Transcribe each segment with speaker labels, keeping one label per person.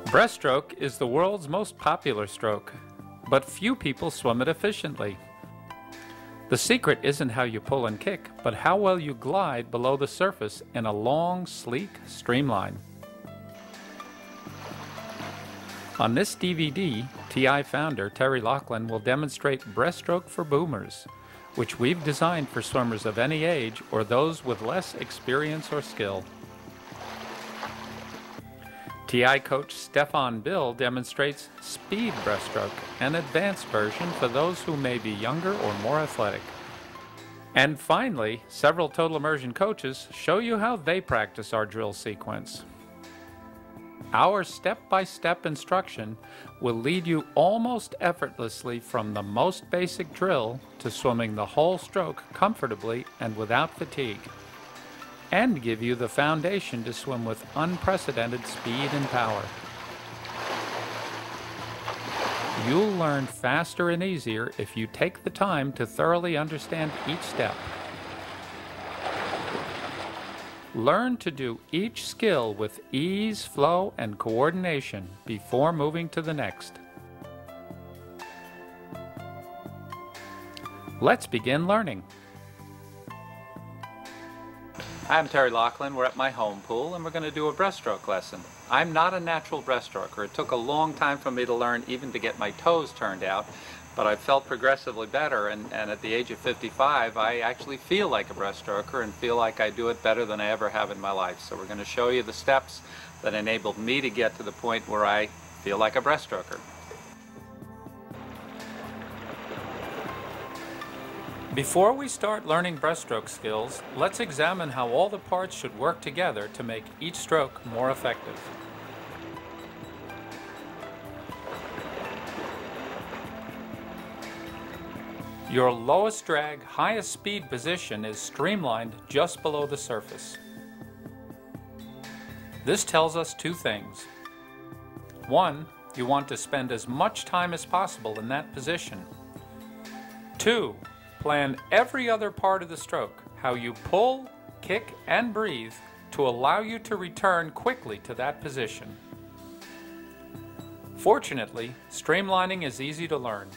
Speaker 1: Breaststroke is the world's most popular stroke, but few people swim it efficiently. The secret isn't how you pull and kick, but how well you glide below the surface in a long, sleek streamline. On this DVD, TI founder Terry Laughlin will demonstrate breaststroke for boomers, which we've designed for swimmers of any age or those with less experience or skill. TI coach Stefan Bill demonstrates speed breaststroke, an advanced version for those who may be younger or more athletic. And finally, several total immersion coaches show you how they practice our drill sequence. Our step-by-step instruction will lead you almost effortlessly from the most basic drill to swimming the whole stroke comfortably and without fatigue, and give you the foundation to swim with unprecedented speed and power. You'll learn faster and easier if you take the time to thoroughly understand each step. Learn to do each skill with ease, flow, and coordination before moving to the next. Let's begin learning. Hi, I'm Terry Laughlin. We're at my home pool and we're going to do a breaststroke lesson. I'm not a natural breaststroker. It took a long time for me to learn, even to get my toes turned out, but I felt progressively better, and at the age of 55 I actually feel like a breaststroker and feel like I do it better than I ever have in my life. So we're going to show you the steps that enabled me to get to the point where I feel like a breaststroker. Before we start learning breaststroke skills, let's examine how all the parts should work together to make each stroke more effective. Your lowest drag, highest speed position is streamlined just below the surface. This tells us two things. One, you want to spend as much time as possible in that position. Two, plan every other part of the stroke, how you pull, kick, and breathe, to allow you to return quickly to that position. Fortunately, streamlining is easy to learn.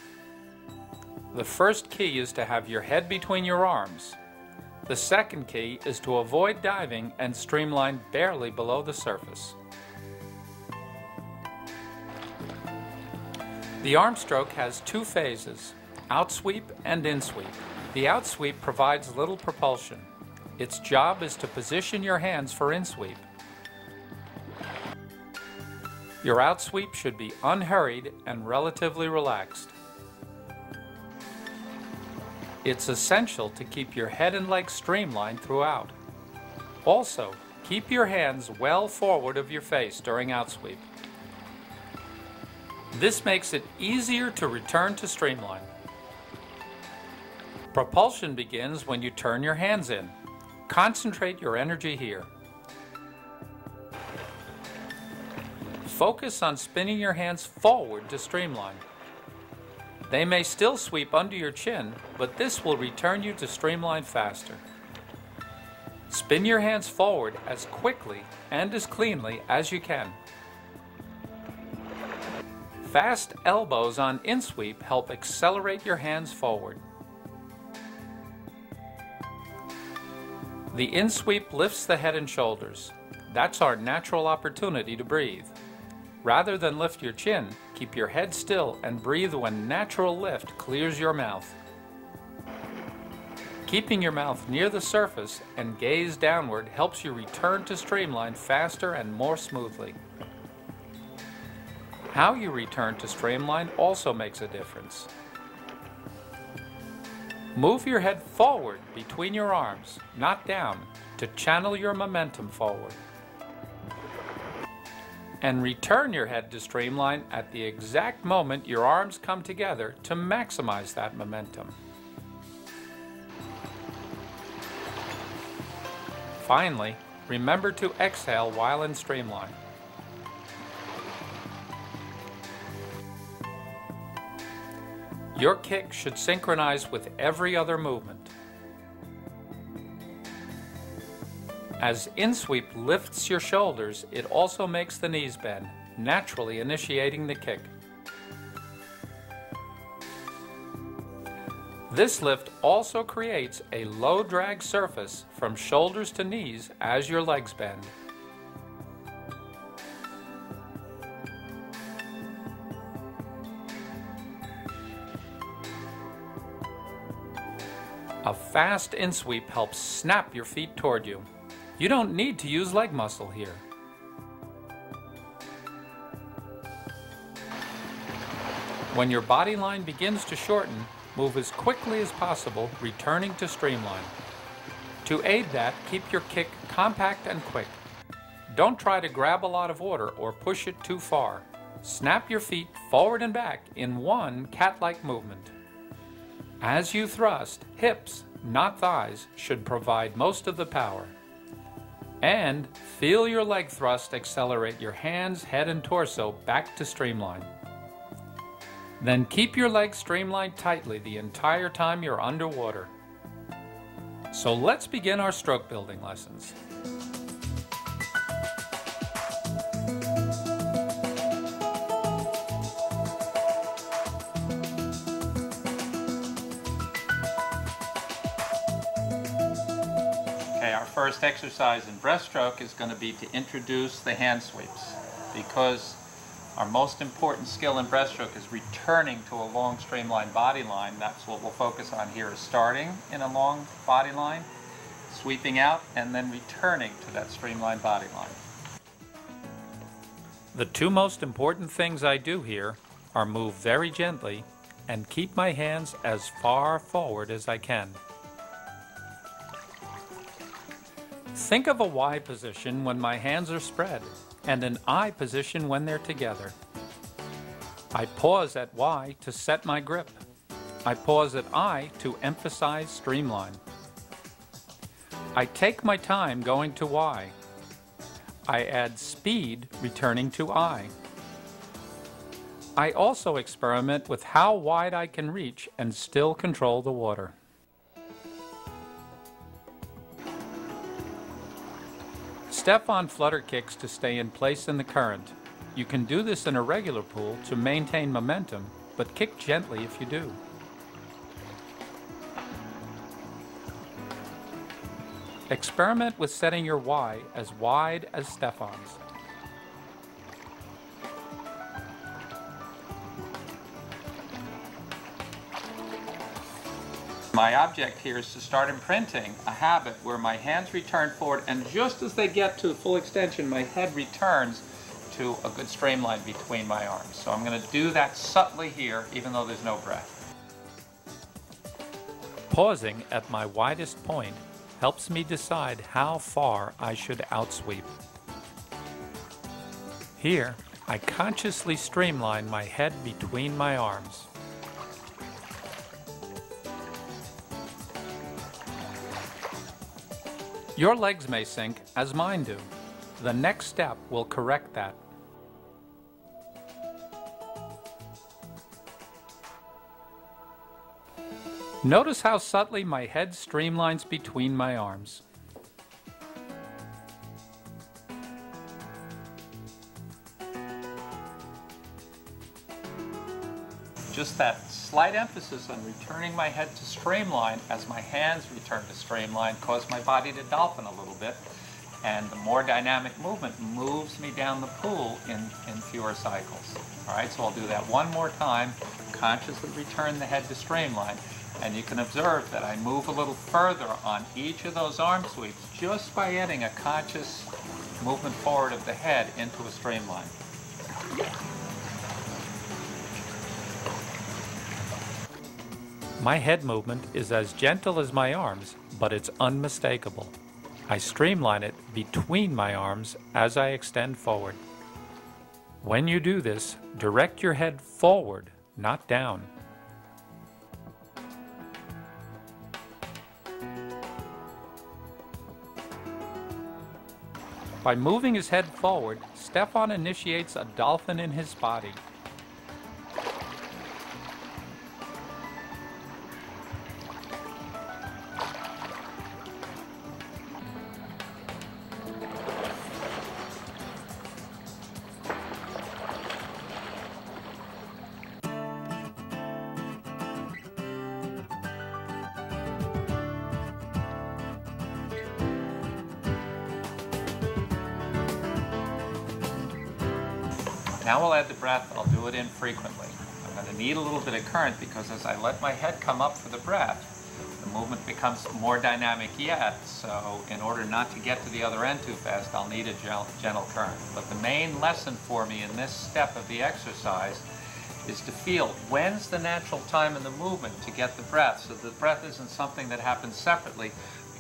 Speaker 1: The first key is to have your head between your arms. The second key is to avoid diving and streamline barely below the surface. The arm stroke has two phases, outsweep and insweep. The outsweep provides little propulsion. Its job is to position your hands for insweep. Your outsweep should be unhurried and relatively relaxed. It's essential to keep your head and legs streamlined throughout. Also, keep your hands well forward of your face during outsweep. This makes it easier to return to streamline. Propulsion begins when you turn your hands in. Concentrate your energy here. Focus on spinning your hands forward to streamline. They may still sweep under your chin, but this will return you to streamline faster. Spin your hands forward as quickly and as cleanly as you can. Fast elbows on insweep help accelerate your hands forward. The insweep lifts the head and shoulders. That's our natural opportunity to breathe. Rather than lift your chin, keep your head still and breathe when natural lift clears your mouth. Keeping your mouth near the surface and gaze downward helps you return to streamline faster and more smoothly. How you return to streamline also makes a difference. Move your head forward between your arms, not down, to channel your momentum forward. And return your head to streamline at the exact moment your arms come together to maximize that momentum. Finally, remember to exhale while in streamline. Your kick should synchronize with every other movement. As insweep lifts your shoulders, it also makes the knees bend, naturally initiating the kick. This lift also creates a low drag surface from shoulders to knees as your legs bend. A fast in-sweep helps snap your feet toward you. You don't need to use leg muscle here. When your body line begins to shorten, move as quickly as possible, returning to streamline. To aid that, keep your kick compact and quick. Don't try to grab a lot of water or push it too far. Snap your feet forward and back in one cat-like movement. As you thrust, hips, not thighs, should provide most of the power. And feel your leg thrust accelerate your hands, head, and torso back to streamline. Then keep your legs streamlined tightly the entire time you're underwater. So let's begin our stroke building lessons. Okay, our first exercise in breaststroke is going to be to introduce the hand sweeps, because our most important skill in breaststroke is returning to a long streamlined body line. That's what we'll focus on here, is starting in a long body line, sweeping out, and then returning to that streamlined body line. The two most important things I do here are move very gently and keep my hands as far forward as I can. Think of a Y position when my hands are spread, and an I position when they're together. I pause at Y to set my grip. I pause at I to emphasize streamline. I take my time going to Y. I add speed returning to I. I also experiment with how wide I can reach and still control the water. Step on flutter kicks to stay in place in the current. You can do this in a regular pool to maintain momentum, but kick gently if you do. Experiment with setting your Y as wide as Stefan's. My object here is to start imprinting a habit where my hands return forward, and just as they get to full extension, my head returns to a good streamline between my arms. So I'm going to do that subtly here, even though there's no breath. Pausing at my widest point helps me decide how far I should outsweep. Here, I consciously streamline my head between my arms. Your legs may sink, as mine do. The next step will correct that. Notice how subtly my head streamlines between my arms. Just that slight emphasis on returning my head to streamline as my hands return to streamline cause my body to dolphin a little bit, and the more dynamic movement moves me down the pool in fewer cycles. All right, so I'll do that one more time, consciously return the head to streamline, and you can observe that I move a little further on each of those arm sweeps just by adding a conscious movement forward of the head into a streamline. My head movement is as gentle as my arms, but it's unmistakable. I streamline it between my arms as I extend forward. When you do this, direct your head forward, not down. By moving his head forward, Stefan initiates a dolphin in his body. Now we'll add the breath. I'll do it infrequently. I'm going to need a little bit of current because as I let my head come up for the breath, the movement becomes more dynamic yet. So in order not to get to the other end too fast, I'll need a gentle current. But the main lesson for me in this step of the exercise is to feel when's the natural time in the movement to get the breath, so the breath isn't something that happens separately,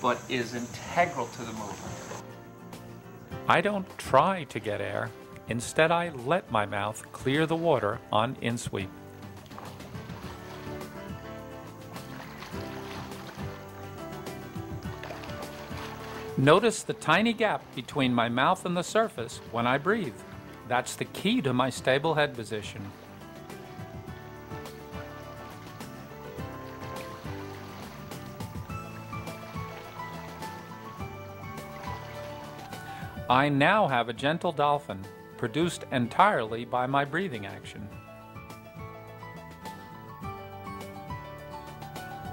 Speaker 1: but is integral to the movement. I don't try to get air. Instead, I let my mouth clear the water on in-sweep. Notice the tiny gap between my mouth and the surface when I breathe. That's the key to my stable head position. I now have a gentle dolphin, produced entirely by my breathing action.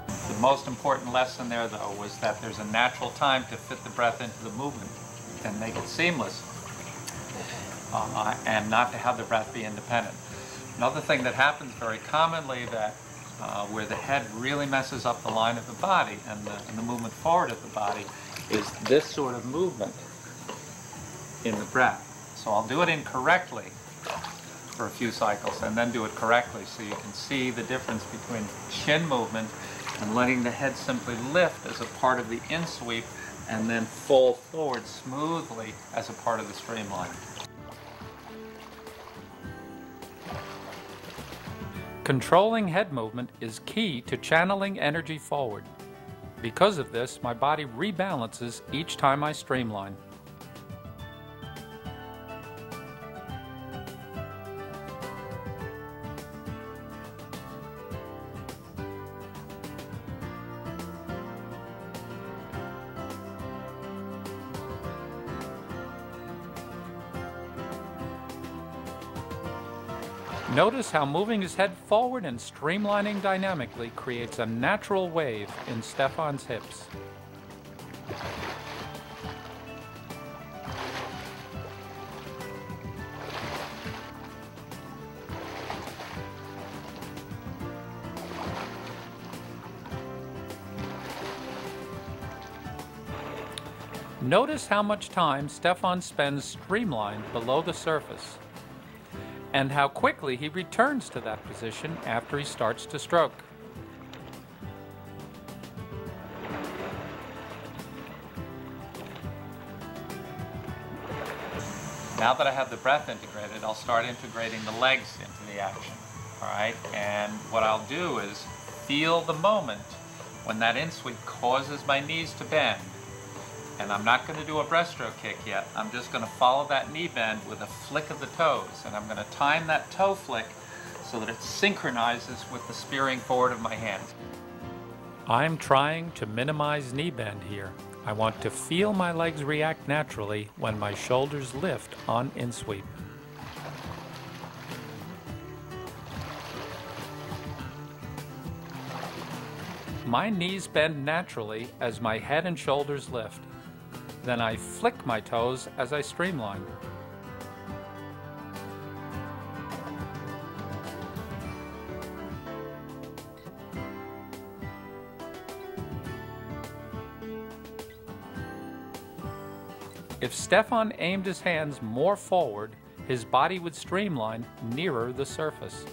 Speaker 1: The most important lesson there, though, was that there's a natural time to fit the breath into the movement and make it seamless, and not to have the breath be independent. Another thing that happens very commonly that where the head really messes up the line of the body and the movement forward of the body is this sort of movement in the breath. So I'll do it incorrectly for a few cycles and then do it correctly so you can see the difference between chin movement and letting the head simply lift as a part of the in-sweep and then fall forward smoothly as a part of the streamline. Controlling head movement is key to channeling energy forward. Because of this, my body rebalances each time I streamline. Notice how moving his head forward and streamlining dynamically creates a natural wave in Stefan's hips. Notice how much time Stefan spends streamlined below the surface, and how quickly he returns to that position after he starts to stroke. Now that I have the breath integrated, I'll start integrating the legs into the action. All right, and what I'll do is feel the moment when that in-sweep causes my knees to bend. And I'm not going to do a breaststroke kick yet. I'm just going to follow that knee bend with a flick of the toes. And I'm going to time that toe flick so that it synchronizes with the spearing forward of my hands. I'm trying to minimize knee bend here. I want to feel my legs react naturally when my shoulders lift on in-sweep. My knees bend naturally as my head and shoulders lift. Then I flick my toes as I streamline. If Stefan aimed his hands more forward, his body would streamline nearer the surface.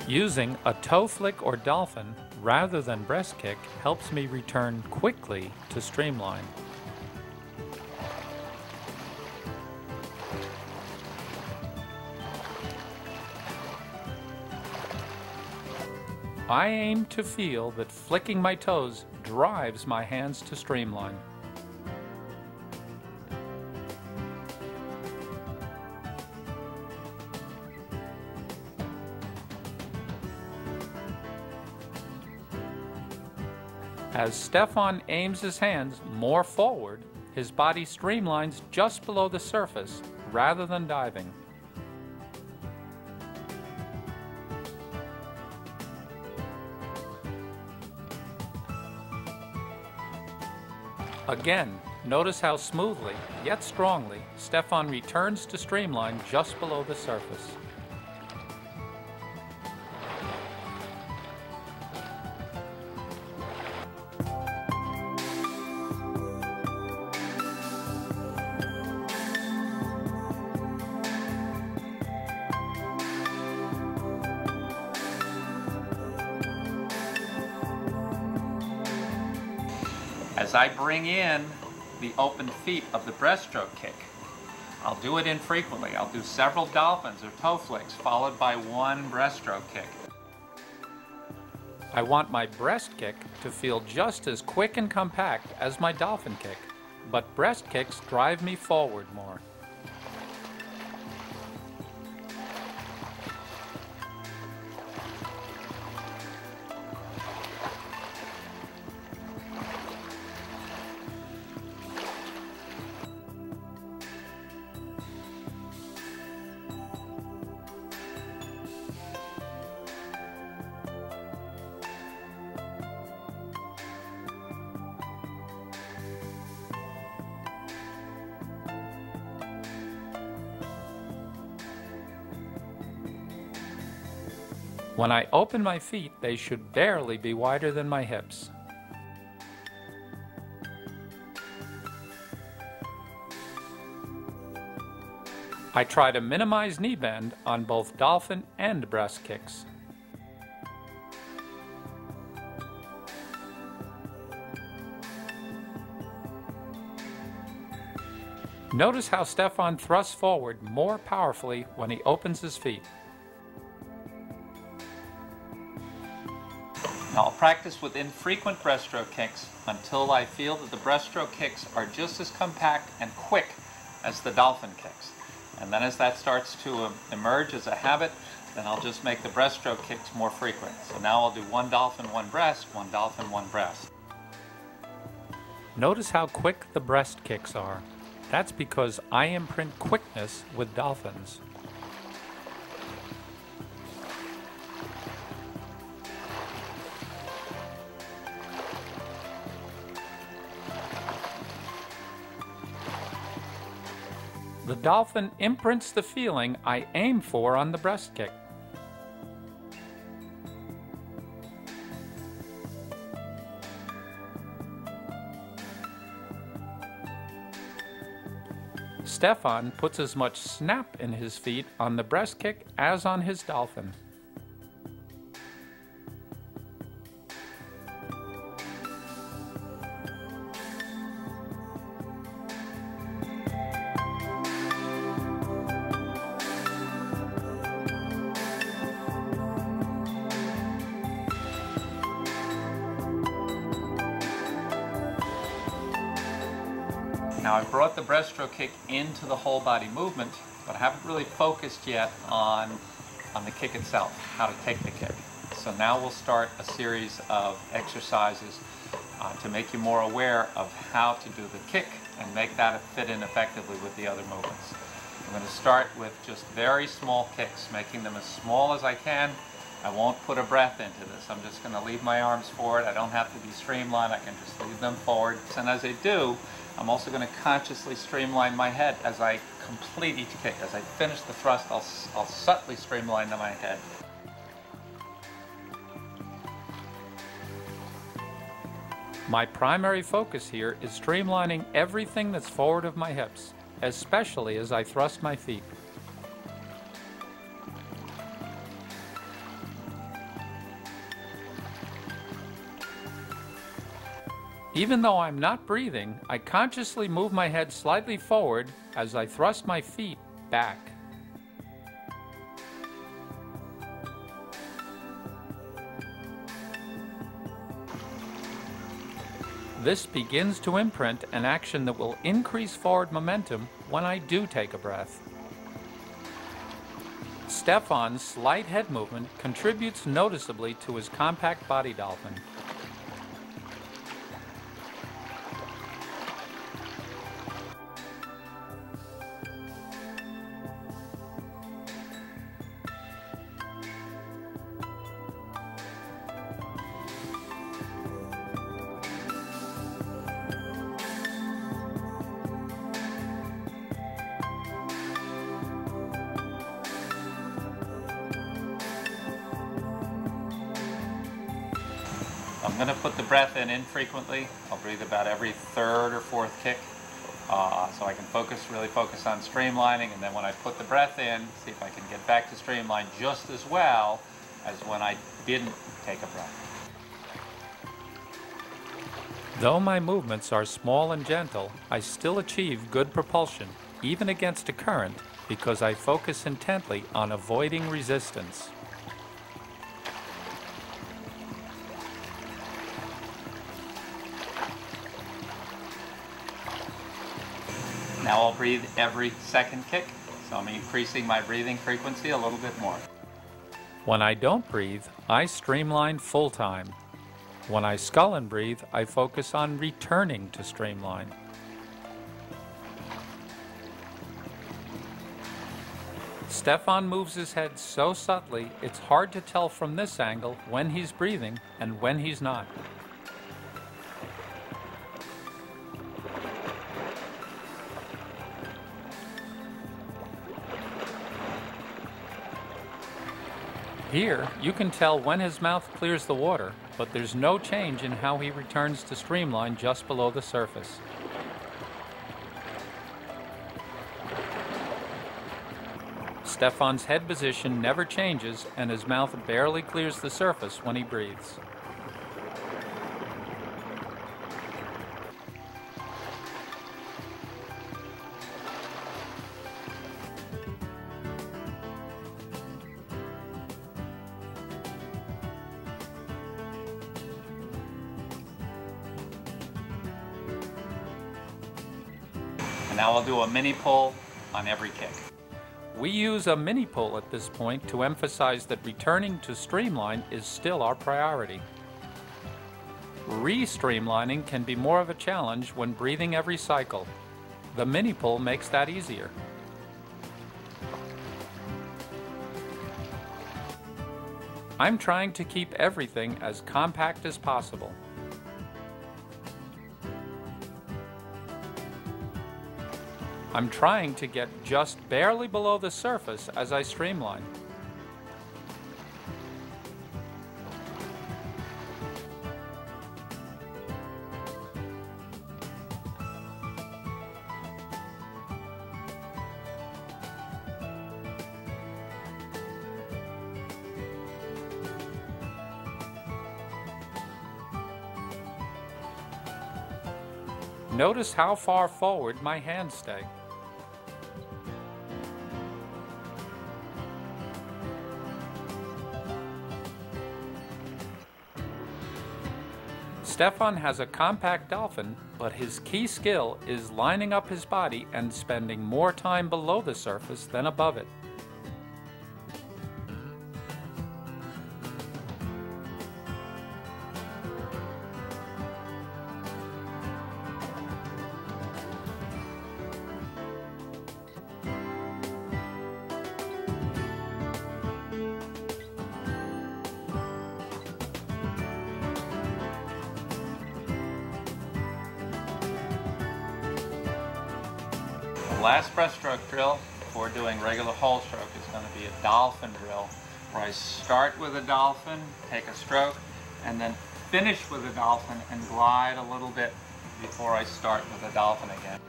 Speaker 1: Using a toe flick or dolphin rather than breast kick helps me return quickly to streamline. I aim to feel that flicking my toes drives my hands to streamline. As Stefan aims his hands more forward, his body streamlines just below the surface rather than diving. Again, Notice how smoothly, yet strongly, Stefan returns to streamline just below the surface. As I bring in the open feet of the breaststroke kick, I'll do it infrequently. I'll do several dolphins or toe flicks followed by one breaststroke kick. I want my breast kick to feel just as quick and compact as my dolphin kick, but breast kicks drive me forward more. When I open my feet, they should barely be wider than my hips. I try to minimize knee bend on both dolphin and breast kicks. Notice how Stefan thrusts forward more powerfully when he opens his feet. Now I'll practice with infrequent breaststroke kicks until I feel that the breaststroke kicks are just as compact and quick as the dolphin kicks. And then as that starts to emerge as a habit, then I'll just make the breaststroke kicks more frequent. So now I'll do one dolphin, one breast, one dolphin, one breast. Notice how quick the breast kicks are. That's because I imprint quickness with dolphins. The dolphin imprints the feeling I aim for on the breast kick. Stefan puts as much snap in his feet on the breast kick as on his dolphin. Now I've brought the breaststroke kick into the whole body movement, but I haven't really focused yet on the kick itself, how to take the kick. So now we'll start a series of exercises to make you more aware of how to do the kick and make that fit in effectively with the other movements. I'm going to start with just very small kicks, making them as small as I can. I won't put a breath into this. I'm just going to leave my arms forward. I don't have to be streamlined. I can just leave them forward. And as I do, I'm also going to consciously streamline my head as I complete each kick. As I finish the thrust, I'll subtly streamline my head. My primary focus here is streamlining everything that's forward of my hips, especially as I thrust my feet. Even though I'm not breathing, I consciously move my head slightly forward as I thrust my feet back. This begins to imprint an action that will increase forward momentum when I do take a breath. Stefan's slight head movement contributes noticeably to his compact body dolphin. I'm going to put the breath in infrequently. I'll breathe about every third or fourth kick, so I can really focus on streamlining, and then when I put the breath in, see if I can get back to streamline just as well as when I didn't take a breath. Though my movements are small and gentle, I still achieve good propulsion, even against a current, because I focus intently on avoiding resistance. Now I'll breathe every second kick, so I'm increasing my breathing frequency a little bit more. When I don't breathe, I streamline full time. When I skull and breathe, I focus on returning to streamline. Stefan moves his head so subtly, it's hard to tell from this angle when he's breathing and when he's not. Here, you can tell when his mouth clears the water, but there's no change in how he returns to streamline just below the surface. Stefan's head position never changes, and his mouth barely clears the surface when he breathes. And now I'll do a mini pull on every kick. We use a mini pull at this point to emphasize that returning to streamline is still our priority. Re-streamlining can be more of a challenge when breathing every cycle. The mini pull makes that easier. I'm trying to keep everything as compact as possible. I'm trying to get just barely below the surface as I streamline. Notice how far forward my hands stay. Stefan has a compact dolphin, but his key skill is lining up his body and spending more time below the surface than above it. The last breaststroke drill before doing regular whole stroke is going to be a dolphin drill, where I start with a dolphin, take a stroke, and then finish with a dolphin and glide a little bit before I start with a dolphin again.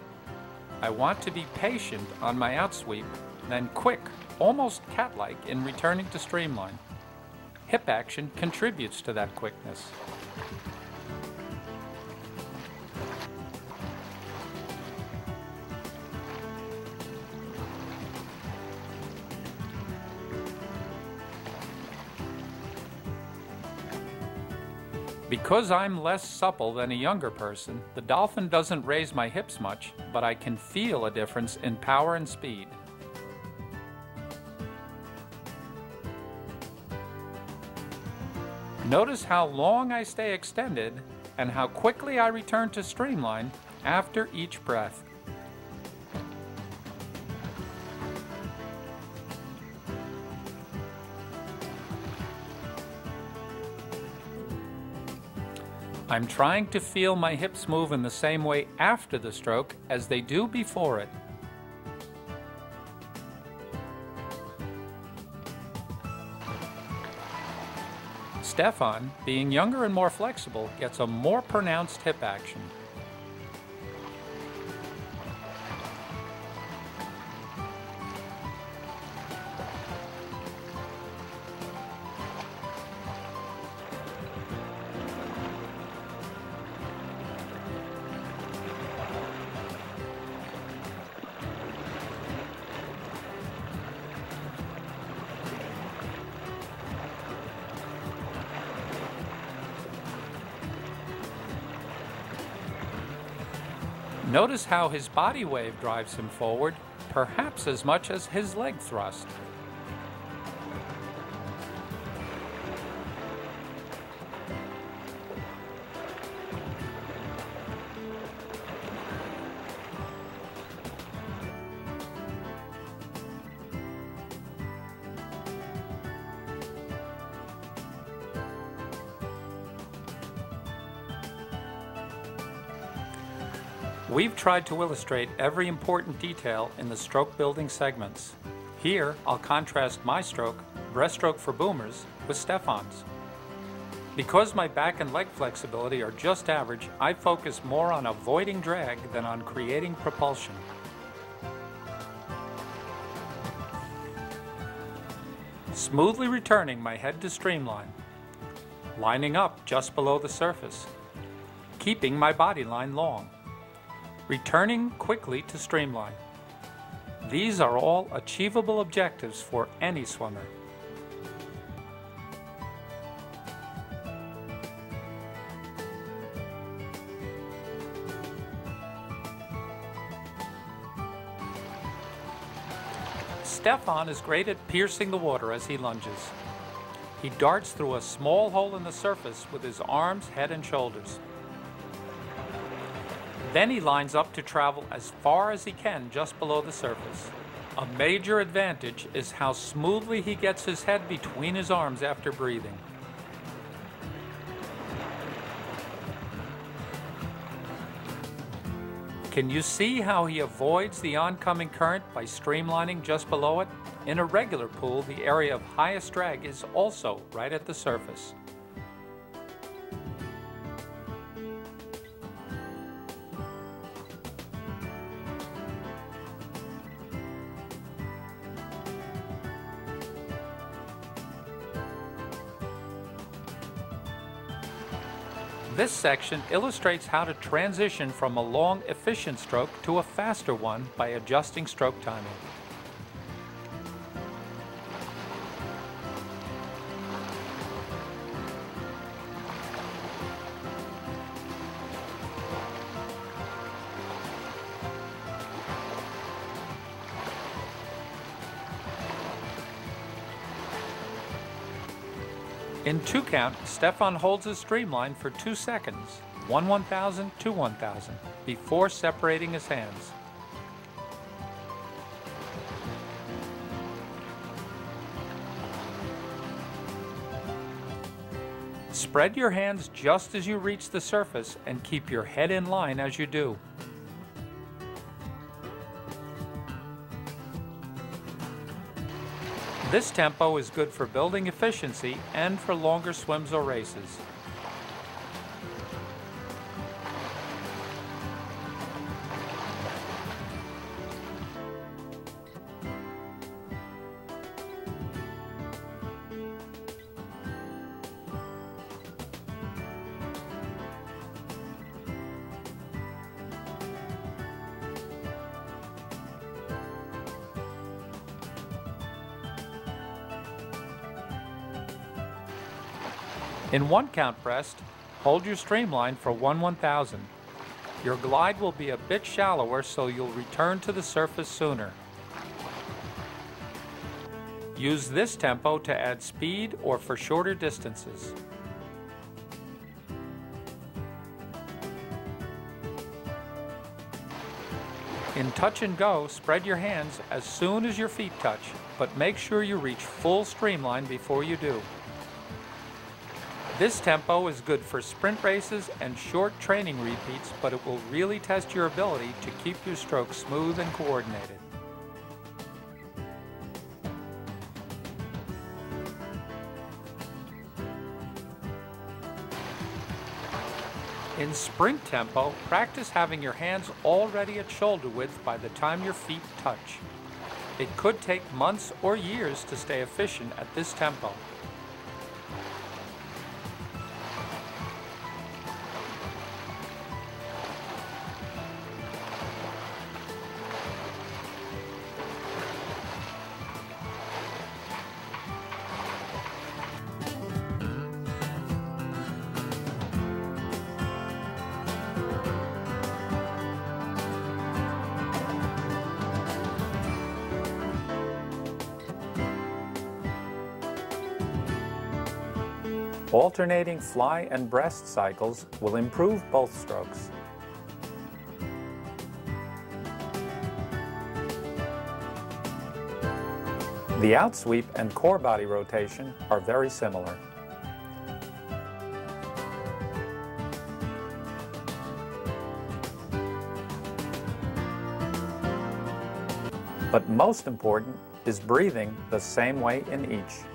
Speaker 1: I want to be patient on my outsweep, then quick, almost cat-like in returning to streamline. Hip action contributes to that quickness. Because I'm less supple than a younger person, the dolphin doesn't raise my hips much, but I can feel a difference in power and speed. Notice how long I stay extended and how quickly I return to streamline after each breath. I'm trying to feel my hips move in the same way after the stroke as they do before it. Stefan, being younger and more flexible, gets a more pronounced hip action. Notice how his body wave drives him forward, perhaps as much as his leg thrust. We've tried to illustrate every important detail in the stroke building segments. Here, I'll contrast my stroke, breaststroke for boomers, with Stefan's. Because my back and leg flexibility are just average, I focus more on avoiding drag than on creating propulsion. Smoothly returning my head to streamline, lining up just below the surface, keeping my body line long, returning quickly to streamline. These are all achievable objectives for any swimmer. Stefan is great at piercing the water as he lunges. He darts through a small hole in the surface with his arms, head, and shoulders. Then he lines up to travel as far as he can just below the surface. A major advantage is how smoothly he gets his head between his arms after breathing. Can you see how he avoids the oncoming current by streamlining just below it? In a regular pool, the area of highest drag is also right at the surface. This section illustrates how to transition from a long, efficient stroke to a faster one by adjusting stroke timing. In 2 count, Stefan holds his streamline for 2 seconds, 1/1000 to 1000, before separating his hands. Spread your hands just as you reach the surface and keep your head in line as you do. This tempo is good for building efficiency and for longer swims or races. In 1 count breast, hold your streamline for 1/1000. Your glide will be a bit shallower, so you'll return to the surface sooner. Use this tempo to add speed or for shorter distances. In touch and go, spread your hands as soon as your feet touch, but make sure you reach full streamline before you do. This tempo is good for sprint races and short training repeats, but it will really test your ability to keep your stroke smooth and coordinated. In sprint tempo, practice having your hands already at shoulder width by the time your feet touch. It could take months or years to stay efficient at this tempo. Alternating fly and breast cycles will improve both strokes. The outsweep and core body rotation are very similar. But most important is breathing the same way in each.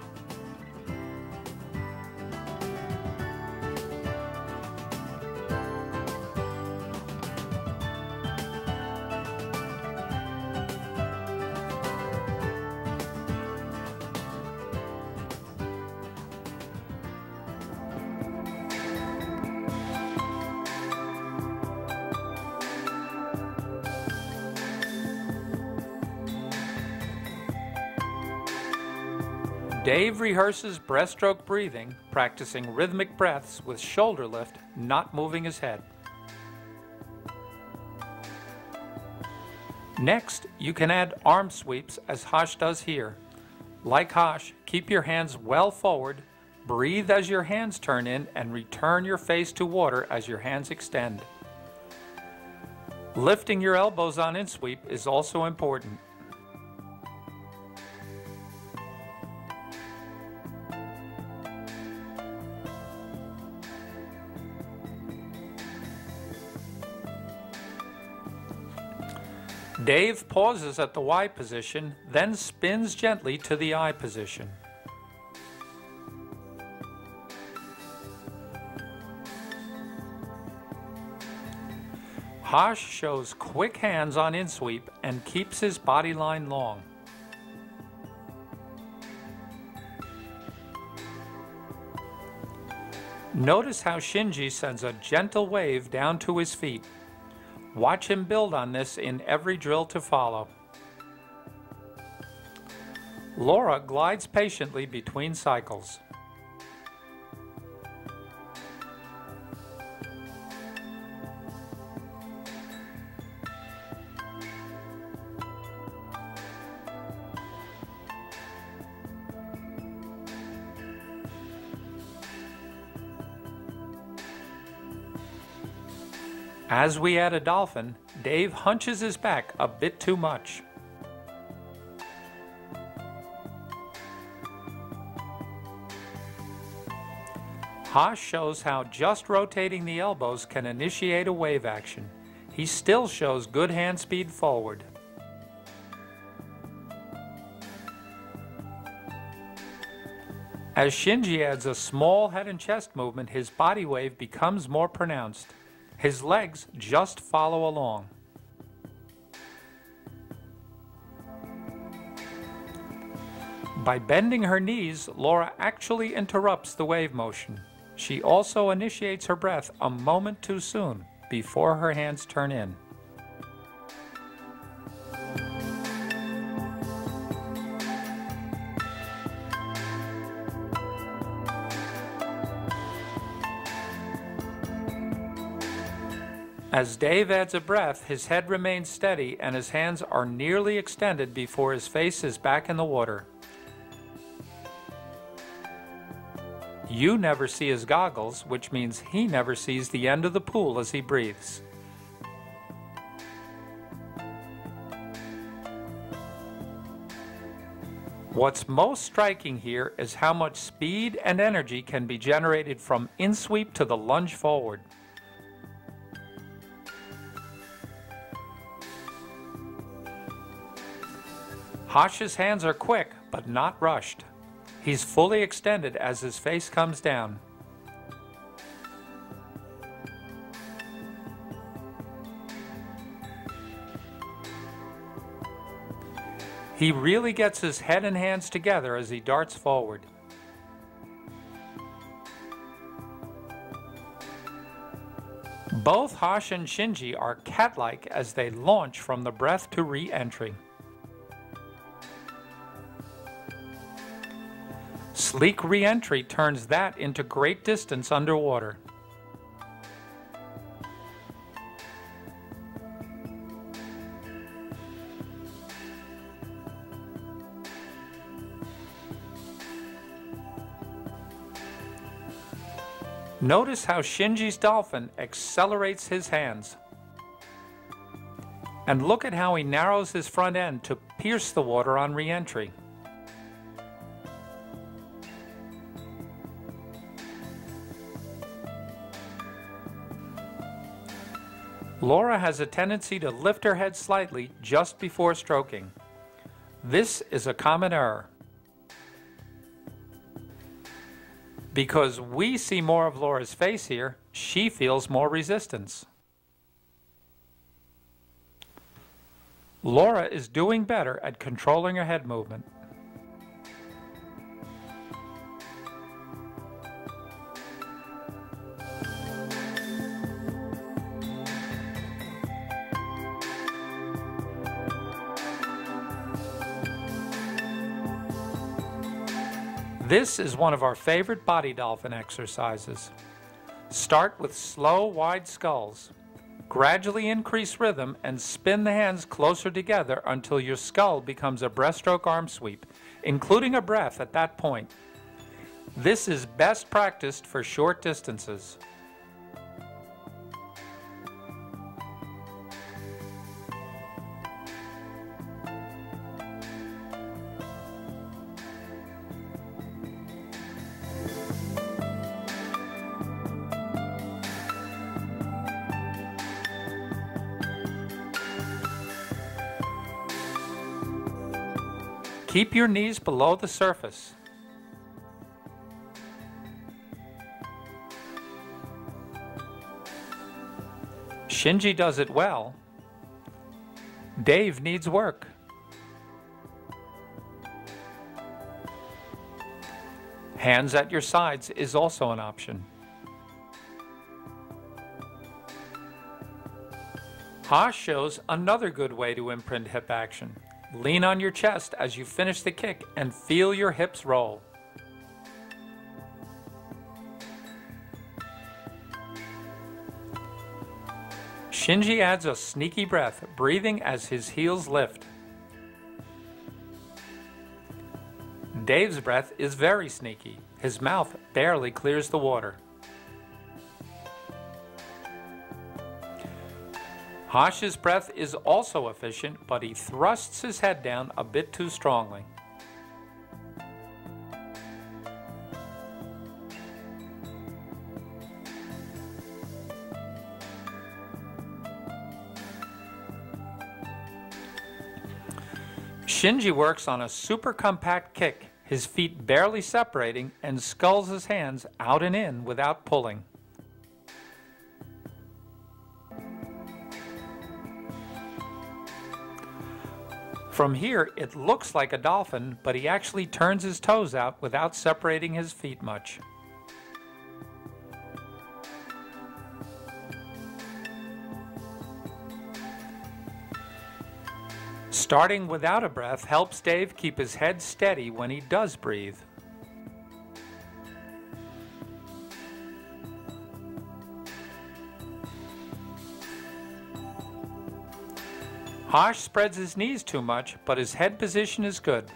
Speaker 1: Dave rehearses breaststroke breathing, practicing rhythmic breaths with shoulder lift, not moving his head. Next, you can add arm sweeps as Hosh does here. Like Hosh, keep your hands well forward, breathe as your hands turn in, and return your face to water as your hands extend. Lifting your elbows on in-sweep is also important. Dave pauses at the Y position, then spins gently to the I position. Hosh shows quick hands on in-sweep and keeps his body line long. Notice how Shinji sends a gentle wave down to his feet. Watch him build on this in every drill to follow. Laura glides patiently between cycles. As we add a dolphin, Dave hunches his back a bit too much. Hosh shows how just rotating the elbows can initiate a wave action. He still shows good hand speed forward. As Shinji adds a small head and chest movement, his body wave becomes more pronounced. His legs just follow along. By bending her knees, Laura actually interrupts the wave motion. She also initiates her breath a moment too soon, before her hands turn in. As Dave adds a breath, his head remains steady and his hands are nearly extended before his face is back in the water. You never see his goggles, which means he never sees the end of the pool as he breathes. What's most striking here is how much speed and energy can be generated from in-sweep to the lunge forward. Hosh's hands are quick, but not rushed. He's fully extended as his face comes down. He really gets his head and hands together as he darts forward. Both Hash and Shinji are cat-like as they launch from the breath to re-entry. Sleek re-entry turns that into great distance underwater. Notice how Shinji's dolphin accelerates his hands. And look at how he narrows his front end to pierce the water on re-entry. Laura has a tendency to lift her head slightly just before stroking. This is a common error. Because we see more of Laura's face here, she feels more resistance. Laura is doing better at controlling her head movement. This is one of our favorite body dolphin exercises. Start with slow, wide sculls. Gradually increase rhythm and spin the hands closer together until your skull becomes a breaststroke arm sweep, including a breath at that point. This is best practiced for short distances. Keep your knees below the surface. Shinji does it well. Dave needs work. Hands at your sides is also an option. Hash shows another good way to imprint hip action. Lean on your chest as you finish the kick and feel your hips roll. Shinji adds a sneaky breath, breathing as his heels lift. Dave's breath is very sneaky. His mouth barely clears the water. Hash's breath is also efficient, but he thrusts his head down a bit too strongly. Shinji works on a super compact kick, his feet barely separating, and sculls his hands out and in without pulling. From here, it looks like a dolphin, but he actually turns his toes out without separating his feet much. Starting without a breath helps Dave keep his head steady when he does breathe. Hash spreads his knees too much, but his head position is good.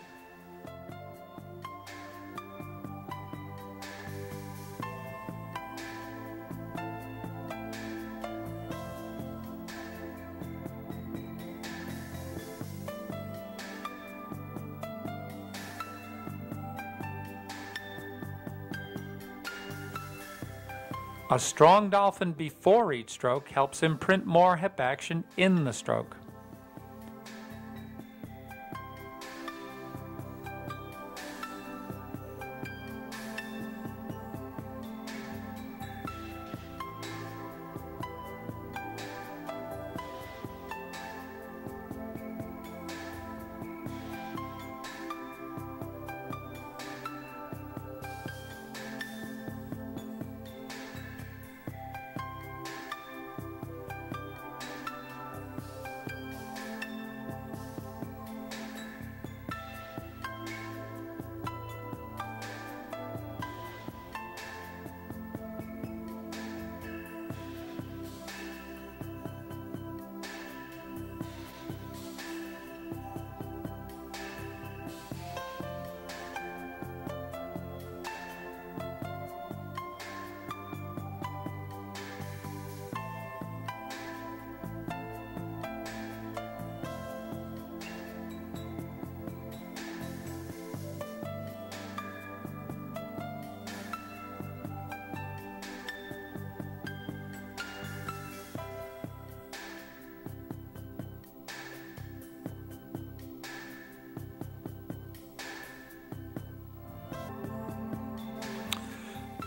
Speaker 1: A strong dolphin before each stroke helps imprint more hip action in the stroke.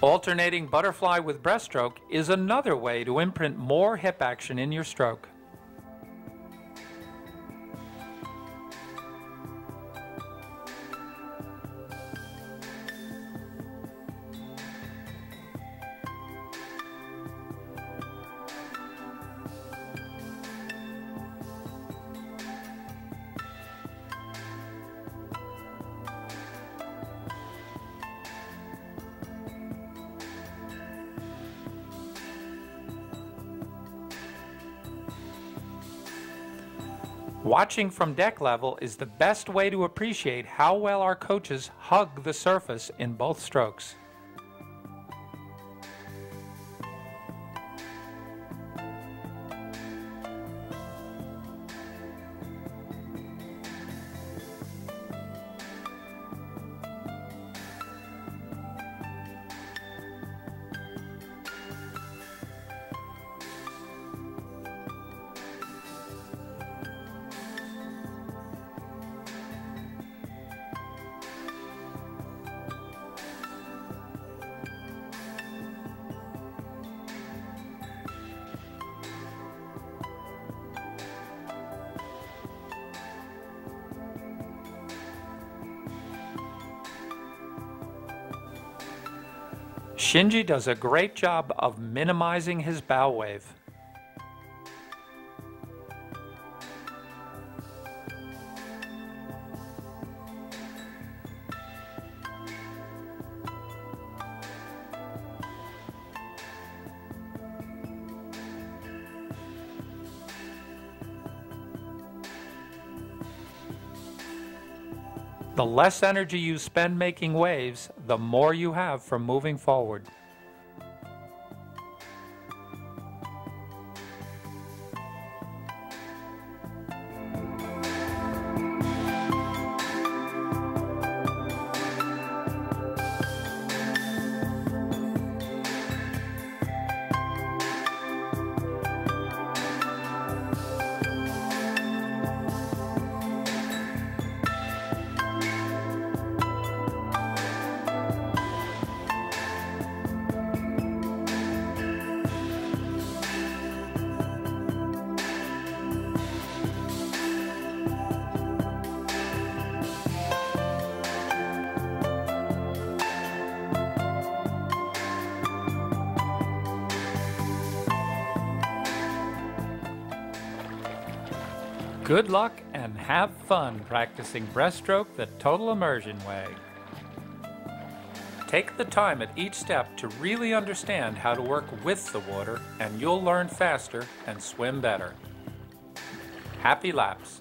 Speaker 1: Alternating butterfly with breaststroke is another way to imprint more hip action in your stroke. Watching from deck level is the best way to appreciate how well our coaches hug the surface in both strokes. Shinji does a great job of minimizing his bow wave. The less energy you spend making waves, the more you have from moving forward. Good luck and have fun practicing breaststroke the total immersion way. Take the time at each step to really understand how to work with the water, and you'll learn faster and swim better. Happy laps!